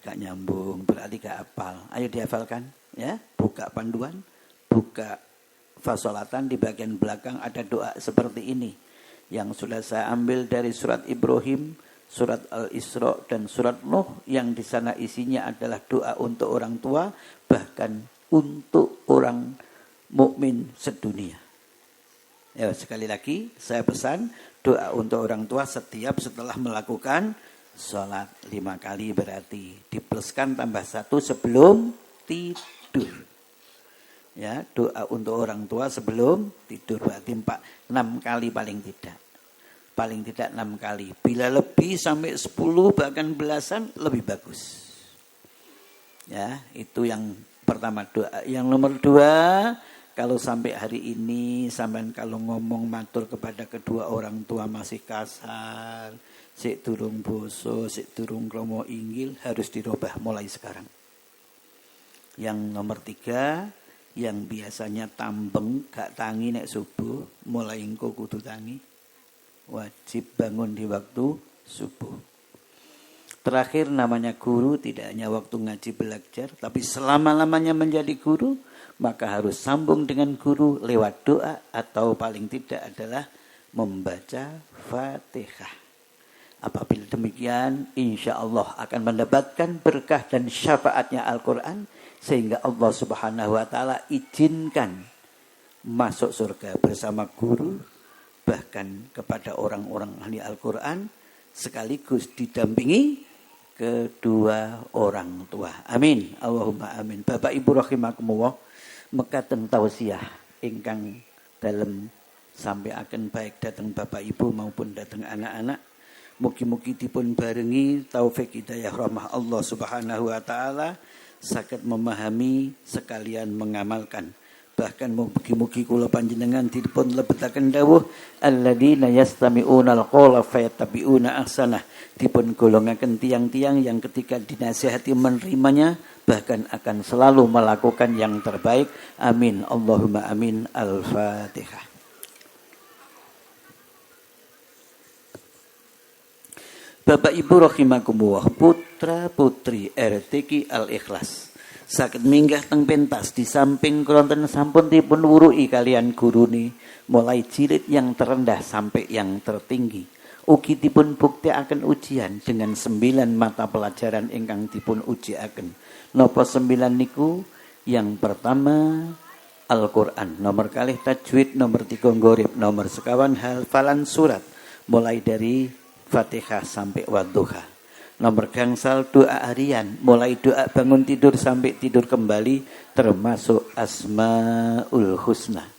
Gak nyambung, berarti gak hafal. Ayo dihafalkan. Ya, buka panduan, buka fasolatan, di bagian belakang ada doa seperti ini. Yang sudah saya ambil dari surat Ibrahim, surat Al-Isra, dan surat Nuh. Yang di sana isinya adalah doa untuk orang tua, bahkan untuk orang mukmin sedunia. Ya, sekali lagi saya pesan doa untuk orang tua setiap setelah melakukan sholat 5 kali, berarti dipluskan tambah 1 sebelum tidur. Ya, doa untuk orang tua sebelum tidur berarti 6 kali paling tidak. Paling tidak 6 kali. Bila lebih sampai 10 bahkan belasan lebih bagus. Ya, itu yang pertama doa. Yang nomor 2, kalau sampai hari ini sampean kalau ngomong matur kepada kedua orang tua masih kasar, sik durung boso, sik durung kromo inggil, harus dirubah mulai sekarang. Yang nomor 3, yang biasanya tambeng gak tangi nek subuh, mulai engko kudu tangi. Wajib bangun di waktu subuh. Terakhir, namanya guru tidak hanya waktu ngaji belajar, tapi selama-lamanya menjadi guru, maka harus sambung dengan guru lewat doa atau paling tidak adalah membaca Fatihah. Apabila demikian, insya Allah akan mendapatkan berkah dan syafaatnya Al-Quran, sehingga Allah Subhanahu wa Ta'ala izinkan masuk surga bersama guru, bahkan kepada orang-orang ahli Al-Quran, sekaligus didampingi kedua orang tua. Amin. Allahumma amin. Bapak Ibu rahimakumullah, mekaten tausiah ingkang dalem sampai akan baik datang Bapak Ibu maupun datang anak-anak. Mugi-mugi dipun barengi taufik hidayah rahmah Allah Subhanahu wa Ta'ala, saged memahami sekalian mengamalkan. Bahkan mugi-mugi kula panjenengan dipun lebetaken dawuh alladzina yastami'una al-qaula fayattabi'una ahsanah, dipun golongaken tiang-tiang yang ketika dinasihati menerimanya bahkan akan selalu melakukan yang terbaik. Amin. Allahumma amin. Al-Fatihah. Bapak Ibu rahimakumullah, putra putri RTQ Al-Ikhlas saged minggah teng pentas di samping kronten sampun dipun wuruki kalian gurune mulai jilid yang terendah sampai yang tertinggi. Ugi dipun buktekaken ujian dengan 9 mata pelajaran ingkang dipun ujiaken. Napa 9 niku? Yang pertama Al-Qur'an, nomor kalih tajwid, nomor 3 gharib, nomor sekawan hafalan surat mulai dari Fatihah sampai Wadduha. Nomor gangsal doa harian, mulai doa bangun tidur sampai tidur kembali, termasuk Asmaul Husna.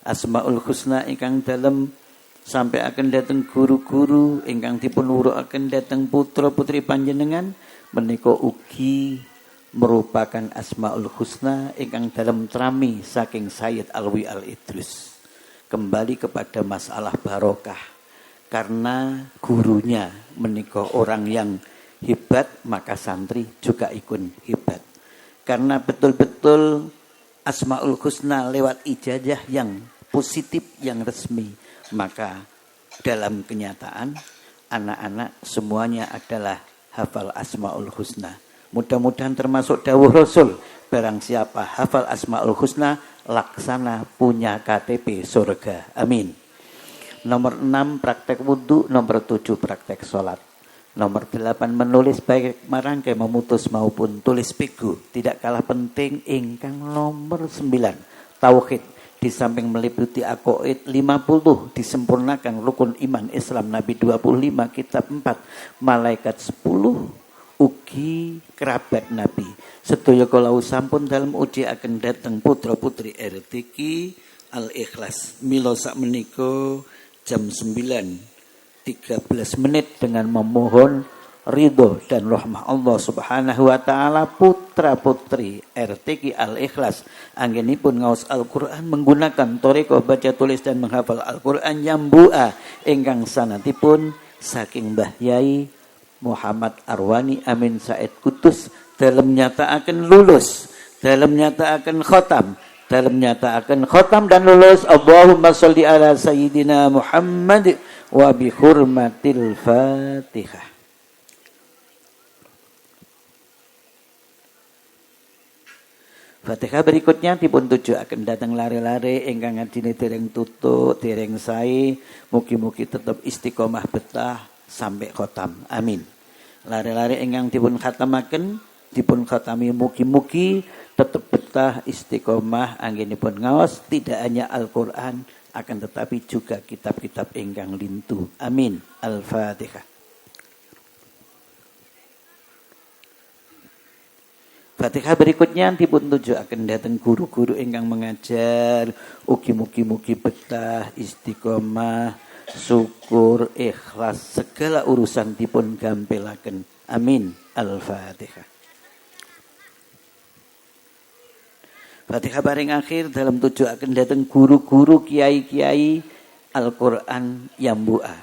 Asmaul Husna ingkang dalem sampai akan datang guru-guru ingkang dipun wurukaken datang putra-putri panjenengan menika ugi merupakan Asmaul Husna ingkang dalem trami saking Sayyid Alwi Al-Idrus. Kembali kepada masalah barokah. Karena gurunya menika orang yang hebat, maka santri juga ikut hebat. Karena betul-betul Asmaul Husna lewat ijazah yang positif, yang resmi, maka dalam kenyataan anak-anak semuanya adalah hafal Asmaul Husna. Mudah-mudahan termasuk dawuh Rasul, barang siapa hafal Asmaul Husna laksana punya KTP surga. Amin. Nomor 6 praktek wudhu, nomor 7 praktek sholat. Nomor 8 menulis baik marangke memutus maupun tulis pigu. Tidak kalah penting ingkang nomor 9 tauhid. Di samping meliputi aqaid 50, disempurnakan rukun iman Islam Nabi 25, kitab 4, malaikat 10, ugi kerabat Nabi. Sedaya kala sampun dalam uji akan datang putra putri RTQ Al-Ikhlas. Mila sak menika jam 9:13 dengan memohon ridho dan rahmah Allah Subhanahu wa taala. Putra-putri RTQ Al-Ikhlas anggenipun ngaos Al-Qur'an menggunakan thariqah baca tulis dan menghafal Al-Qur'an yambua ingkang sanatipun saking Mbah Yai Muhammad Arwani Amin Said Kudus dalam nyataaken lulus, dalam nyataaken khotam dan lulus. Allahumma sholli ala sayyidina Muhammad wa bi hurmatil Fatihah. Fatihah berikutnya dipun tujuaken datang lare-lare ingkang ngajine dereng tutuk, dereng sae, mugi-mugi tetep istiqomah betah sampai khotam. Amin. Lare-lare ingkang dipun khatamaken, dipun khatami mugi-mugi tetep betah istiqomah anggenipun ngaos tidak hanya Al-Qur'an akan tetapi juga kitab-kitab ingkang lintu. Amin. Al-Fatihah. Fatihah berikutnya dipun tujuaken dhateng guru-guru ingkang mengajar, ugi-mugi betah istiqomah, syukur, ikhlas, segala urusan dipun gampelaken. Amin. Al-Fatihah. Fatihah paring akhir dalam tujuaken dhateng guru-guru kiai-kiai Al-Qur'an yambua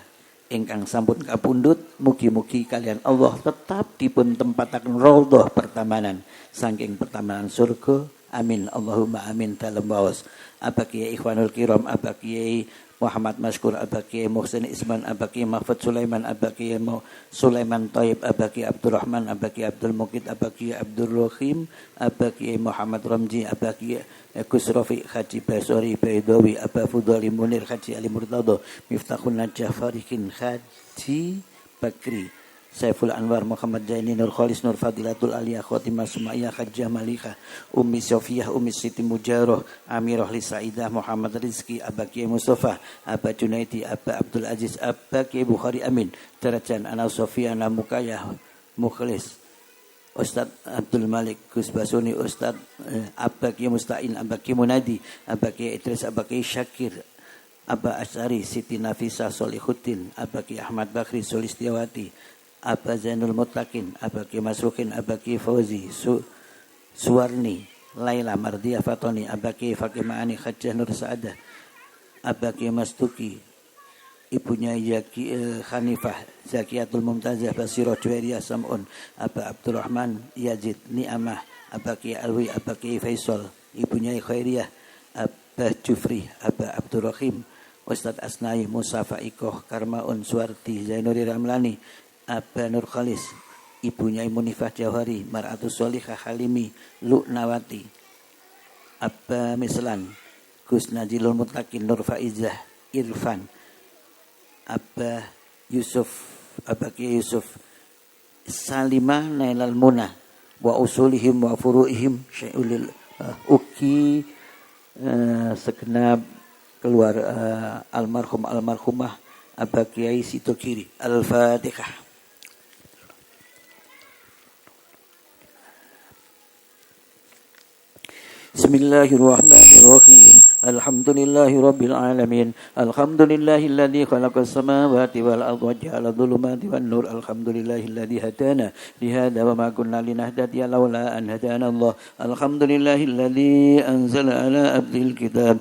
ingkang sampun kapundhut, mugi-mugi kalian Allah tetap dipun tempataken raudhah pertamanan saking pertamanan surga. Amin. Allahumma amin. Dalam waos Abah Kiai Ikhwanul Kiram, Abah Kiai Muhammad Maskur, Abah Kiai Muhsin Isman, Abah Kiai Mahfud Sulaiman, Abah Kiai Sulaiman Thaib, Abah Kiai Abdul Rahman, Abah Kiai Abdul Mukid, Abah Kiai Abdul Rahim, Abah Kiai Muhammad Ramji, Abah Kiai Gus Rafi, Haji Basori Baidawi, Abah Fudhali Munir, Haji Ali Murtado, Miftahun Najah Farikin, Haji Bakri Saiful Anwar, Muhammad Jaini, Nur Khalis, Nur Fadilatul Aliyah, Khotimah Sumaiyah, Hajjah Malika, Ummi Sofiyah, Ummi Siti Mujaroh, Amirah Lisaidah, Muhammad Rizki, Abah Kiai Mustafa, Abah Junaidi, Abah Abdul Aziz, Abah Kiai Bukhari Amin, Darajan Ana Sofiana Mukayah, Mukhlis, Ustaz Abdul Malik, Gus Basuni, Ustaz Abah Kiai Musta'in, Abah Kiai Munadi, Abah Kiai Idris, Abah Kiai Syakir, Abah Asyari, Siti Nafisa Solihuddin, Abah Kiai Ahmad Bakri Solistiawati, Abah Zainul Muttaqin, Abah Kiai Masrukin, Abah Kiai Fauzi Suwarni, Laila Mardiah Fatoni, Abah Kiai Fakih Ma'ani, Hajjah Nur Sa'adah, Abah Kiai Mastuki, ibunya Yaki Khanifah, Zakiatul Mumtazah, Basirah Juwairiyah Sam'un, Abah Abdurrahman Yazid Ni'amah, Abah Kiai Alwi, Abah Kiai Faisal, ibunya Khairiyah, Abah Jufri, Abah Abdurrahim, Ustadz Asnai, Musa Faikoh, Karmaun Suwarti, Zainuri Ramlani, Abah Nur Khalis, ibunya Munifah Jauhari, Mar'atus Solihah Halimi, Lu'nawati, Abah Mislan, Gus Najilul Mutlaqin, Nur Faizah Irfan, Abah Yusuf, Abah Kiai Yusuf, Salimah Nailal Munah, wa usulihim wa furu'ihim syai'ulil uki segenap keluar almarhumah Abah Kiai Situkiri. Al-Fatihah. Bismillahirrahmanirrahim. Alhamdulillahi rabbil alamin. Alhamdulillahilladzi khalaqas samawati wal arda wa ja'ala dhulumati wan nur. Alhamdulillahilladzi hadana li hadza wa ma kunna linahtadiya laula an hadana Allah. Alhamdulillahilladzi anzala ala abdil kitab.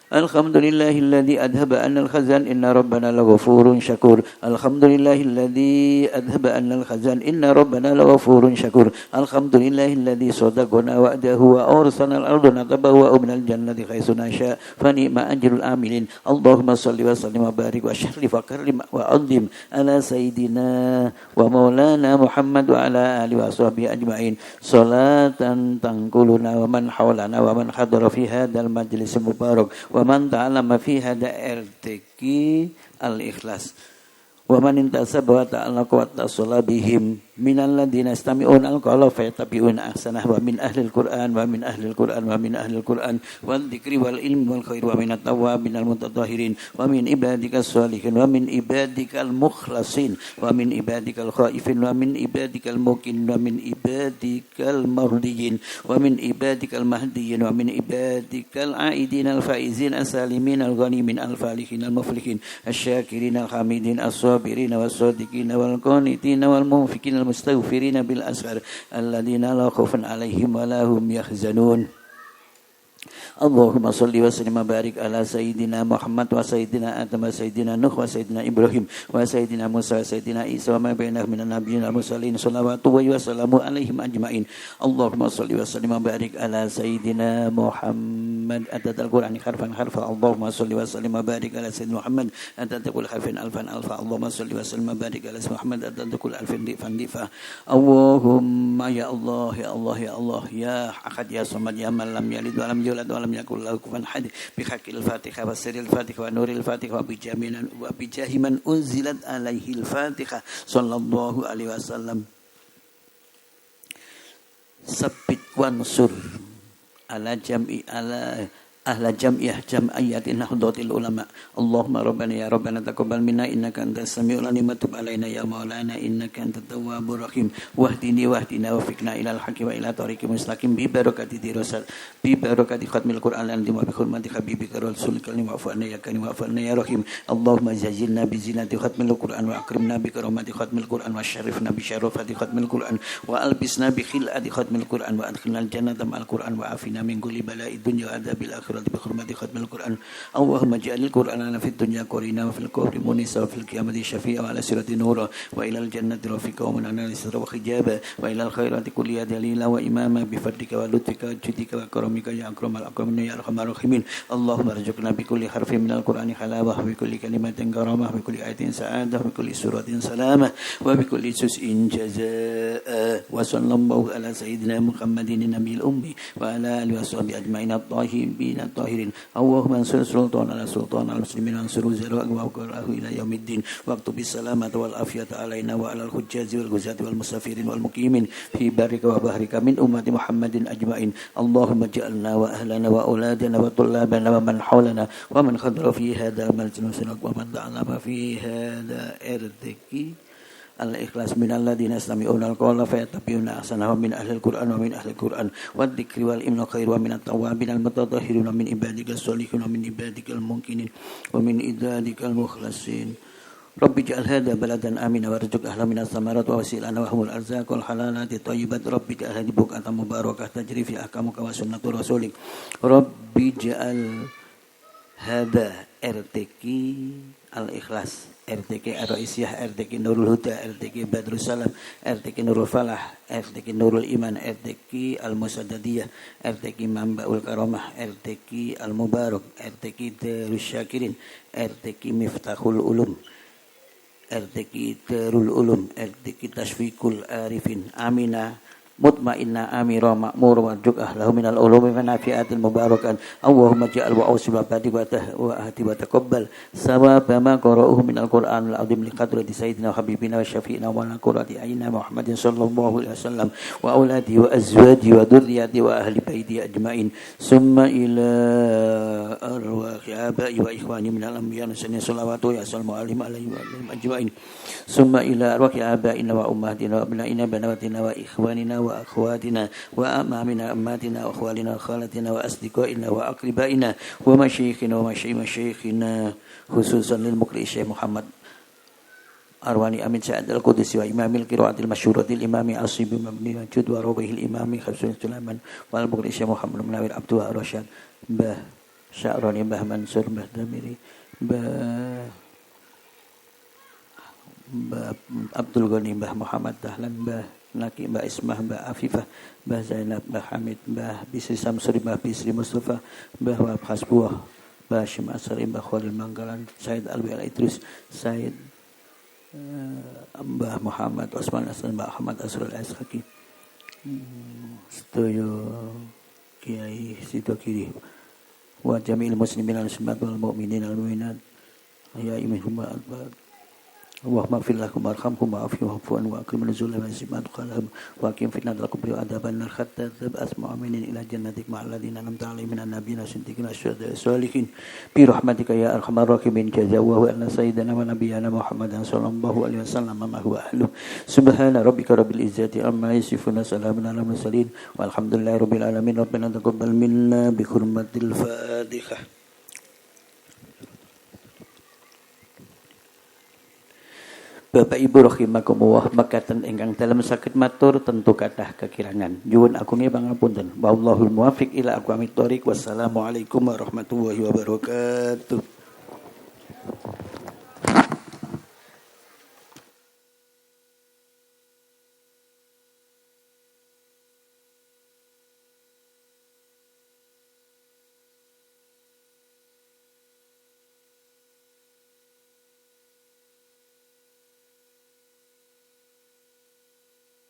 Alhamdulillahilladzi adhaba annal khazan inna rabbana laghafurun syakur. Alhamdulillahilladzi adhaba annal khazan inna rabbana laghafurun syakur. Alhamdulillahilladzi sadaqana wa'dahu wa arsalna al-ardha natabawwa'u minal jannati haitsu nasha fa ni'ma ajrul amilin. Allahumma shalli wa sallim wa barik wa sharrif wa karrim wa azim ala sayyidina wa maulana Muhammad wa ala alihi wa sahbihi ajma'in. Salatan tanquluna wa man hawlana wa man hadara fi hadzal majlis mubarak wa man ta'allama fi hada RTQ Al-Ikhlas wa man intasaba wa ta'allaqa wa tasalla bihim minal ladzina yastami'una al-qawla fayattabi'una ahsanah wa min ahlil Qur'an wa min ahlil Qur'an wa min ahlil Qur'an wal dzikri wal ilmi wal khairi wa minat tawwabin al mutatahhirin wa min ibadikas sholihin wa min ibadikal mukhlasin wa min ibadikal khaifin wa min ibadikal muqin wa min ibadikal mardiyin wa min ibadikal mahdiyin wa min ibadikal aidin al faizin as-salimin al ghanimin al falihin al muflihin asy-syakirin al hamidin as-sabirin was-sadiqin wal qanitin wal munfiqin al mustaghfirina bil ashar alladzina la khaufun alaihim wa la hum yahzanun. Allahumma salli wa sallim wa barik ala sayyidina Muhammad wa sayyidina Adam wa sayyidina Nuh wa sayyidina Ibrahim wa sayyidina Musa wa sayyidina Isa wa ma bainahum minan nabiyyin wal mursalin salawatu wa sallamu alaihim ajmain. Allahumma salli wa sallim wa barik ala sayyidina Muhammad adad al-Qur'an harfan harfa. Allahumma salli wa sallim wa barik ala sayyidina Muhammad adad kulli harfin alfan alfa. Allahumma salli wa sallim wa barik ala sayyidina Muhammad adad kulli alfin difan difa. Allahumma ya Allah ya Allah ya Allah ya Ahad ya Samad ya man lam yalid wa lam yulad wa lam yakul lahu kufuwan ahad bi haqqil Fatihah wa sirril Fatihah wa nuril Fatihah wa bi jahi man unzilat alaihi al-Fatihah sallallahu alaihi wasallam. Sabbit wansur ala jam'i ala ahla jam'iyah jam'iyatin nahdlatul ulama. Allahumma rabbana ya rabbana taqabbal minna innaka antas samiul alim wa tub alaina ya maulana innaka antat tawwabur rahim wahdini wahdina wafiqna ilal haqqi wa ila tariqil mustaqim bi barakati dirasat bi barakati khatmil qur'an lan di bi hurmati habibika rasulika li wa'fana ya karim wa'fana ya rahim. Allahumma jazilna bi zinati khatmil qur'an wa akrimna bi karamati khatmil qur'an wa syarifna bi syarafati khatmil qur'an wa albisna bi khilati khatmil qur'an wa adkhilna al jannata ma'al qur'an wa afina min kulli bala'id dunya wa adzabil akhirah بحرمة ختم القرآن. اللهم اجعل القرآن لنا في الدنيا قرينا وفي القبر مونسا وفي القيامة شفيعا وعلى الصراط نورا وإلى الجنة رفيقا ومن سترا وحجابا وإلى الخيرات كلها دليلا وإماما بفضلك ولطفك وجودك وكرمك يا أكرم الأكرمين يا أرحم الراحمين. اللهم ارزقنا بكل حرف من القرآن حلاوة وبكل كلمة كرامة وبكل آية سعادة وبكل سورة سلامة وبكل جزء جزاء. وصلى الله على سيدنا محمد النبي الأمي وعلى آله وصحبه أجمعين الطاهرين الطاهرين. اللهم انصر سلطان على سلطان المسلمين وانصر وزراء وأوكاره إلى يوم الدين واكتب السلامة والعافية علينا وعلى الحجاج والغزاة والمسافرين والمقيمين في برك وبحرك من أمة محمد أجمعين. اللهم اجعلنا وأهلنا وأولادنا وطلابنا ومن حولنا ومن خضر في هذا المجلس ومن دعنا في هذا ارتقي al-ikhlas minal ladzina yastami'una al-qawla fayattabi'una ahsanahu min ahlil Qur'an wa min ahlil Qur'an wad dzikri wal ilmi khair wa minat tawwabin al-mutatahhirin wa min ibadikas sholihin wa min ibadikal mumkinin wa min ibadikal mukhlasin. Rabbi ja'al hadha baladan amina warzuq ahla minas samarat wa wasilana wa humul arzaq wal halalati thayyibat. Rabbi ja'al hadhi buqatan mubarakah tajri fi ahkamuka wa sunnatur rasulik. Rabbi ja'al hadha RTQ al-ikhlas RTQ Ar-Raisiyah, RTQ Nurul Huda, RTQ Badrus Salam, RTQ Nurul Falah, RTQ Nurul Iman, RTQ Al-Musaddadiyah, RTQ Mambaul Karamah, RTQ Al-Mubarak, RTQ Darus Syakirin, RTQ Miftahul Ulum, RTQ Darul Ulum, RTQ Tashfiqul Arifin. Aminah mutmainna amira ma'mur warzuq ahlahu minal ulumi wa nafi'atil mubarakan. Allahumma ja'al wa awsil wa badik wa ahdi wa taqabbal sawaba ma qara'uhu minal qur'an al-azim li qadrati sayyidina wa habibina wa syafi'ina wa qurrati ayina Muhammadin sallallahu alaihi wasallam wa auladi wa azwaji wa dhurriyyati wa ahli baiti ajmain. Summa ila arwahi abai wa ikhwani minal anbiya sunni salawatu ya salmu alim alaihi wa ajmain. Summa ila arwahi abaina wa ummatina wa abnaina banawatina wa ikhwanina wa akhwatina wa amamina ammatina wa akhwalina wa khalatina wa asdiqaina wa aqribaina wa masyayikhina wa masyayikhina khususan lil muqri Syekh Muhammad Arwani Amin Sa'ad al-Qudsi wa imamil qiraatil masyhuratil imami Asib mabni wajud wa rawihil imami Khabsul Sulaiman wal muqri Syekh Muhammad Munawir Abdul Rasyad Mbah Sya'rani Mbah Mansur Mbah Damiri Mbah Abdul Ghani Mbah Muhammad Dahlan Mbah Naki Mbah Ismah Mbah Afifah Mbah Zainab Mbah Hamid Mbah Bisri Samsuri Mbah Bisri Mustafa Mbah Wahab Hasbuah Mbah Hashim Asari Mbah Khalil Manggalan Said Alwi Al-Idrus Said Mbah Muhammad Osman Aslan Mbah Ahmad Asrul Ashaki Setuju Kiai Sido Kiri wa jami'il muslimin al-muslimat wal mu'minin al-mu'minat ya imihum al-bad Allahumma fir lahum warhamhum wa'afihim wa'fu anhum wa akrim nuzulan wa simat qalahum wa aqim fitnat lakum bi adaban nar hatta tab asma aminin ila jannatik ma'al ladzina an'amta 'alaihim minan nabiyyin siddiqin wasyuhada'i sholihin bi rahmatika ya arhamar rahimin jazawahu anna sayyidina wa nabiyyana Muhammadan sallallahu alaihi wasallam ma huwa ahlu subhana rabbika rabbil izzati amma yasifun salamun alal mursalin walhamdulillahi rabbil alamin rabbana taqabbal minna bi hurmatil fatihah. Bapak Ibu rahimakumullah mekaten ingkang dalam sakit matur tentu kathah kekirangan. Nyuwun agunge pangapunten. Wallahul muwaffiq ila aqwamit thoriq. Wassalamualaikum warahmatullahi wabarakatuh.